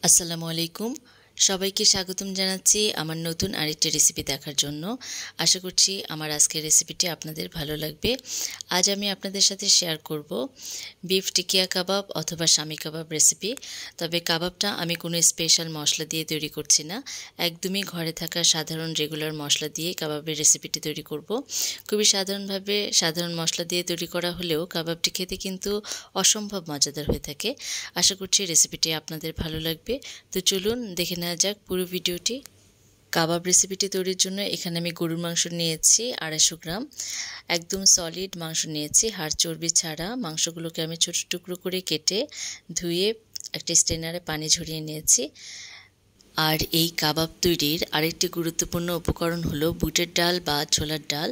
আসসালামু আলাইকুম। সবাইকে স্বাগতম জানাচ্ছি আমার নতুন আরেকটি রেসিপি দেখার জন্য। আশা করছি আমার আজকের রেসিপিটি আপনাদের ভালো লাগবে। আজ আমি আপনাদের সাথে শেয়ার করব বিফ টিকিয়া কাবাব অথবা শামি কাবাব রেসিপি। তবে কাবাবটা আমি কোনো স্পেশাল মশলা দিয়ে তৈরি করছি না, একদমই ঘরে থাকা সাধারণ রেগুলার মশলা দিয়ে কাবাবের রেসিপিটি তৈরি করব। খুবই সাধারণভাবে সাধারণ মশলা দিয়ে তৈরি করা হলেও কাবাবটি খেতে কিন্তু অসম্ভব মজাদার হয়ে থাকে। আশা করছি রেসিপিটি আপনাদের ভালো লাগবে। তো চলুন দেখে নেওয়া যাক পুরো ভিডিওটি। কাবাব রেসিপিটি তৈরির জন্য এখানে আমি গরুর মাংস নিয়েছি 250 গ্রাম, একদম সলিড মাংস নিয়েছি, হাড় চর্বি ছাড়া। মাংসগুলোকে আমি ছোট টুকরো করে কেটে ধুয়ে একটা স্ট্রেনারে পানি ঝরিয়ে নিয়েছি। আর এই কাবাব তৈরির আরেকটি গুরুত্বপূর্ণ উপকরণ হলো বুটের ডাল বা ছোলার ডাল।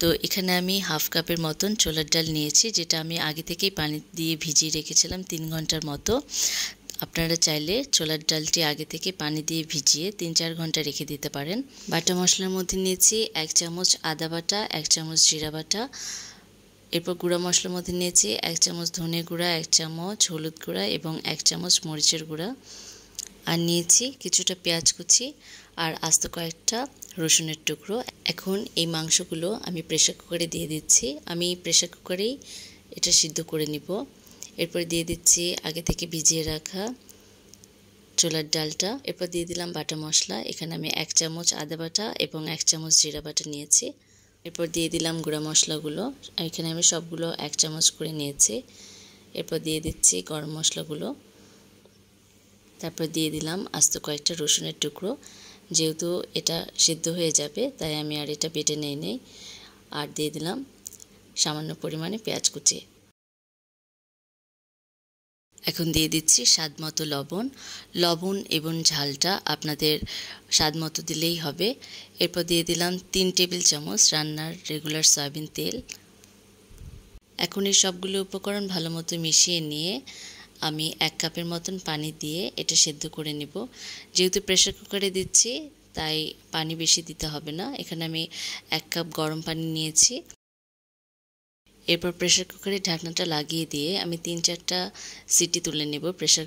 তো এখানে আমি হাফ কাপের মতন ছোলার ডাল নিয়েছি, যেটা আমি আগে থেকেই পানি দিয়ে ভিজিয়ে রেখেছিলাম 3 ঘন্টার মতো। আপনারা চাইলে ছোলার ডালটি আগে থেকে পানি দিয়ে ভিজিয়ে 3-4 ঘন্টা রেখে দিতে পারেন। বাটা মশলার মধ্যে নিয়েছি 1 চামচ আদা বাটা, 1 চামচ জিরা বাটা। এরপর গুঁড়া মশলার মধ্যে নিয়েছি 1 চামচ ধনে গুঁড়া, 1 চামচ হলুদ গুঁড়া এবং 1 চামচ মরিচের গুঁড়া। আর নিয়েছি কিছুটা পেঁয়াজ কুচি আর আস্ত কয়েকটা রসুনের টুকরো। এখন এই মাংসগুলো আমি প্রেসার কুকারে দিয়ে দিচ্ছি। আমি প্রেসার কুকারেই এটা সিদ্ধ করে নিব। এরপর দিয়ে দিচ্ছি আগে থেকে ভিজিয়ে রাখা ছোলার ডালটা। এরপর দিয়ে দিলাম বাটা মশলা। এখানে আমি 1 চামচ আদা বাটা এবং 1 চামচ জিরা বাটা নিয়েছি। এরপর দিয়ে দিলাম গুঁড়া মশলাগুলো। এখানে আমি সবগুলো 1 চামচ করে নিয়েছি। এরপর দিয়ে দিচ্ছি গরম মশলাগুলো। তারপর দিয়ে দিলাম আস্ত কয়েকটা রসুনের টুকরো। যেহেতু এটা সিদ্ধ হয়ে যাবে তাই আমি আর এটা বেটে নেই। আর দিয়ে দিলাম সামান্য পরিমাণে পেঁয়াজ কুচি। এখন দিয়ে দিচ্ছি স্বাদ মতো লবণ। লবণ এবং ঝালটা আপনাদের স্বাদ মতো দিলেই হবে। এরপর দিয়ে দিলাম 3 টেবিল চামচ রান্নার রেগুলার সয়াবিন তেল। এখন এই সবগুলো উপকরণ ভালো মতো মিশিয়ে নিয়ে আমি 1 কাপের মতন পানি দিয়ে এটা সেদ্ধ করে নেব। যেহেতু প্রেসার কুকারে দিচ্ছি তাই পানি বেশি দিতে হবে না। এখানে আমি 1 কাপ গরম পানি নিয়েছি। এরপর প্রেসার কুকারে ঢাকনাটা লাগিয়ে দিয়ে আমি 3-4টা সিটি তুলে নেব প্রেসার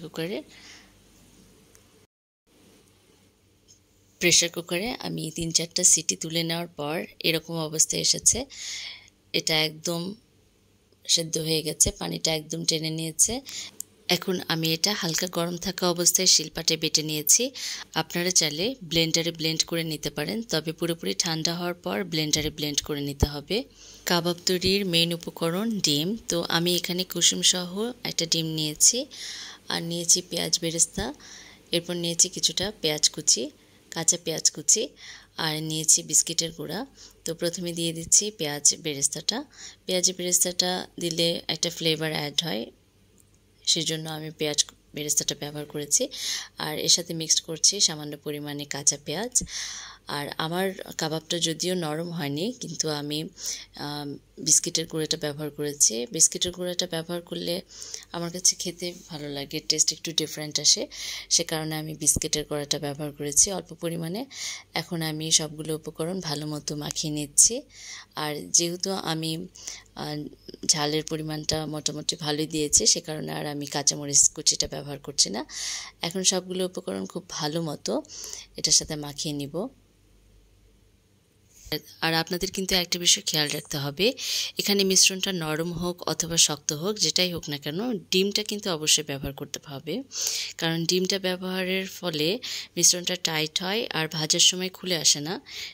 কুকারে আমি 3-4টা সিটি তুলে নেওয়ার পর এরকম অবস্থায় এসেছে। এটা একদম সেদ্ধ হয়ে গেছে, পানিটা একদম টেনে নিয়েছে। এখন আমি এটা হালকা গরম থাকা অবস্থায় শিলপাটে বেটে নিয়েছি। আপনারা চাইলে ব্লেন্ডারে ব্লেন্ড করে নিতে পারেন, তবে পুরোপুরি ঠান্ডা হওয়ার পর ব্লেন্ডারে ব্লেন্ড করে নিতে হবে। কাবাব তৈরির মেইন উপকরণ ডিম। তো আমি এখানে কুসুম সহ একটা ডিম নিয়েছি আর নিয়েছি পেঁয়াজ বেরেস্তা। এরপর নিয়েছি কিছুটা পেঁয়াজ কুচি, কাঁচা পেঁয়াজ কুচি আর নিয়েছি বিস্কিটের গুঁড়া। তো প্রথমে দিয়ে দিচ্ছি পেঁয়াজ বেরেস্তাটা দিলে একটা ফ্লেভার অ্যাড হয়, সেজন্য আমি পেঁয়াজ বেরেস্তাটা ব্যবহার করেছি। আর এর সাথে মিক্সড করছি সামান্য পরিমাণে কাঁচা পেঁয়াজ। আর আমার কাবাবটা যদিও নরম হয়নি, কিন্তু আমি বিস্কিটের গুঁড়োটা ব্যবহার করেছি। বিস্কিটের গুঁড়োটা ব্যবহার করলে আমার কাছে খেতে ভালো লাগে, টেস্ট একটু ডিফারেন্ট আসে, সে কারণে আমি বিস্কিটের গুঁড়োটা ব্যবহার করেছি অল্প পরিমাণে। এখন আমি সবগুলো উপকরণ ভালো মতো মাখিয়ে নিচ্ছি। আর যেহেতু আমি ঝালের পরিমাণটা মোটামুটি ভালোই দিয়েছি, সে কারণে আর আমি কাঁচামরিচ কুচিটা ব্যবহার করছি না। এখন সবগুলো উপকরণ খুব ভালো মতো এটার সাথে মাখিয়ে নিব। আর আপনাদের কিন্তু একটা বিষয় খেয়াল রাখতে হবে, এখানে মিশ্রণটা নরম হোক অথবা শক্ত হোক, যেটাই হোক না কেন ডিমটা কিন্তু অবশ্যই ব্যবহার করতে হবে। কারণ ডিমটা ব্যবহারের ফলে মিশ্রণটা টাইট হয় আর ভাজার সময় খুলে আসে না,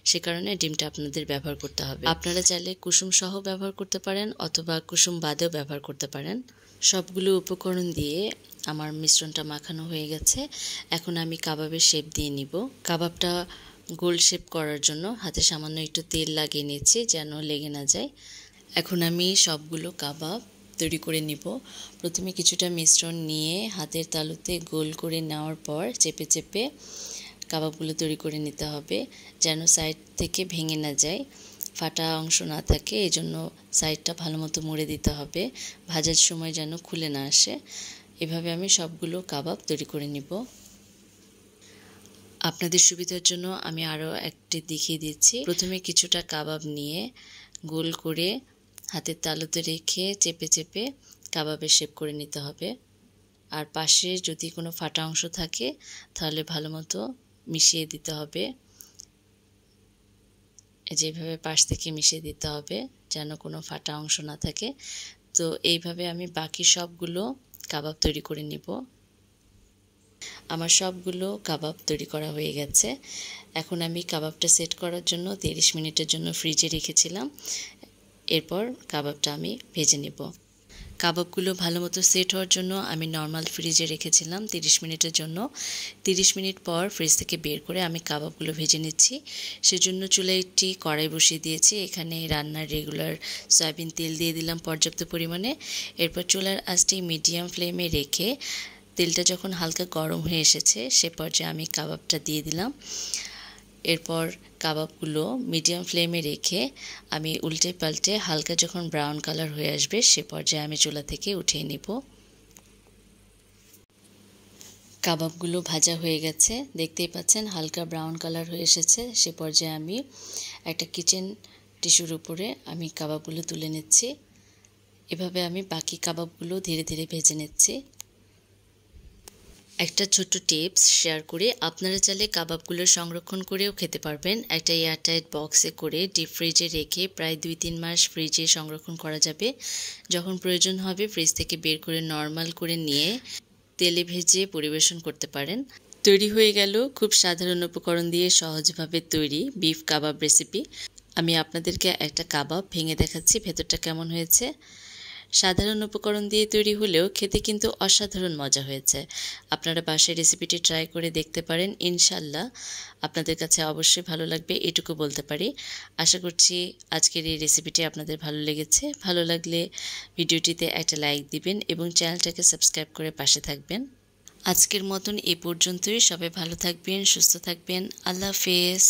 সে কারণে ডিমটা আপনাদের ব্যবহার করতে হবে। আপনারা চাইলে কুসুম সহ ব্যবহার করতে পারেন অথবা কুসুম বাদেও ব্যবহার করতে পারেন। সবগুলো উপকরণ দিয়ে আমার মিশ্রণটা মাখানো হয়ে গেছে। এখন আমি কাবাবের শেপ দিয়ে নিব। কাবাবটা গোল শেপ করার জন্য হাতে সামান্য একটু তেল লাগিয়ে নিচ্ছি যেন লেগে না যায়। এখন আমি সবগুলো কাবাব তৈরি করে নিব। প্রথমে কিছুটা মিশ্রণ নিয়ে হাতের তালুতে গোল করে নেওয়ার পর চেপে চেপে কাবাবগুলো তৈরি করে নিতে হবে, যেন সাইড থেকে ভেঙে না যায়, ফাটা অংশ না থাকে। এই জন্য সাইডটা ভালো মতো মুড়ে দিতে হবে, ভাজার সময় যেন খুলে না আসে। এভাবে আমি সবগুলো কাবাব তৈরি করে নিব। আপনাদের সুবিধার জন্য আমি আরও একটি দেখিয়ে দিচ্ছি। প্রথমে কিছুটা কাবাব নিয়ে গোল করে হাতের তালুতে রেখে চেপে চেপে কাবাবের শেপ করে নিতে হবে। আর পাশে যদি কোনো ফাটা অংশ থাকে তাহলে ভালো মতো মিশিয়ে দিতে হবে। যেভাবে পাশ থেকে মিশিয়ে দিতে হবে যেন কোনো ফাটা অংশ না থাকে। তো এইভাবে আমি বাকি সবগুলো কাবাব তৈরি করে নিব। আমার সবগুলো কাবাব তৈরি করা হয়ে গেছে। এখন আমি কাবাবটা সেট করার জন্য 30 মিনিটের জন্য ফ্রিজে রেখেছিলাম। এরপর কাবাবটা আমি ভেজে নেব। কাবাবগুলো ভালো মতো সেট হওয়ার জন্য আমি নর্মাল ফ্রিজে রেখেছিলাম 30 মিনিটের জন্য। 30 মিনিট পর ফ্রিজ থেকে বের করে আমি কাবাবগুলো ভেজে নিচ্ছি। সেজন্য চুলায় একটি কড়াই বসিয়ে দিয়েছি। এখানে রান্নার রেগুলার সয়াবিন তেল দিয়ে দিলাম পর্যাপ্ত পরিমাণে। এরপর চুলার আঁচটি মিডিয়াম ফ্লেমে রেখে তেলটা যখন হালকা গরম হয়ে এসেছে সে পর্যায়ে আমি কাবাবটা দিয়ে দিলাম। এরপর কাবাবগুলো মিডিয়াম ফ্লেমে রেখে আমি উল্টে পাল্টে হালকা যখন ব্রাউন কালার হয়ে আসবে সে পর্যায়ে আমি চুলা থেকে উঠিয়ে নেব। কাবাবগুলো ভাজা হয়ে গেছে, দেখতেই পাচ্ছেন হালকা ব্রাউন কালার হয়ে এসেছে। সে পর্যায়ে আমি একটা কিচেন টিস্যুর উপরে আমি কাবাবগুলো তুলে নিচ্ছি। এভাবে আমি বাকি কাবাবগুলো ধীরে ধীরে ভেজে নিচ্ছি। একটা ছোট্ট টিপস শেয়ার করে আপনারা চাইলে কাবাবগুলো সংরক্ষণ করেও খেতে পারবেন। একটা এয়ারটাইট বক্সে করে ডিপ ফ্রিজে রেখে প্রায় 2-3 মাস ফ্রিজে সংরক্ষণ করা যাবে। যখন প্রয়োজন হবে ফ্রিজ থেকে বের করে নর্মাল করে নিয়ে তেলে ভেজে পরিবেশন করতে পারেন। তৈরি হয়ে গেল খুব সাধারণ উপকরণ দিয়ে সহজভাবে তৈরি বিফ কাবাব রেসিপি। আমি আপনাদেরকে একটা কাবাব ভেঙে দেখাচ্ছি ভেতরটা কেমন হয়েছে। সাধারণ উপকরণ দিয়ে তৈরি হলেও খেতে কিন্তু অসাধারণ মজা হয়েছে। আপনারা বাসায় রেসিপিটি ট্রাই করে দেখতে পারেন, ইনশাল্লাহ আপনাদের কাছে অবশ্যই ভালো লাগবে এটুকু বলতে পারি। আশা করছি আজকের এই রেসিপিটি আপনাদের ভালো লেগেছে। ভালো লাগলে ভিডিওটিতে একটা লাইক দিবেন এবং চ্যানেলটাকে সাবস্ক্রাইব করে পাশে থাকবেন। আজকের মতন এ পর্যন্তই। সবাই ভালো থাকবেন, সুস্থ থাকবেন। আল্লাহ হাফেজ।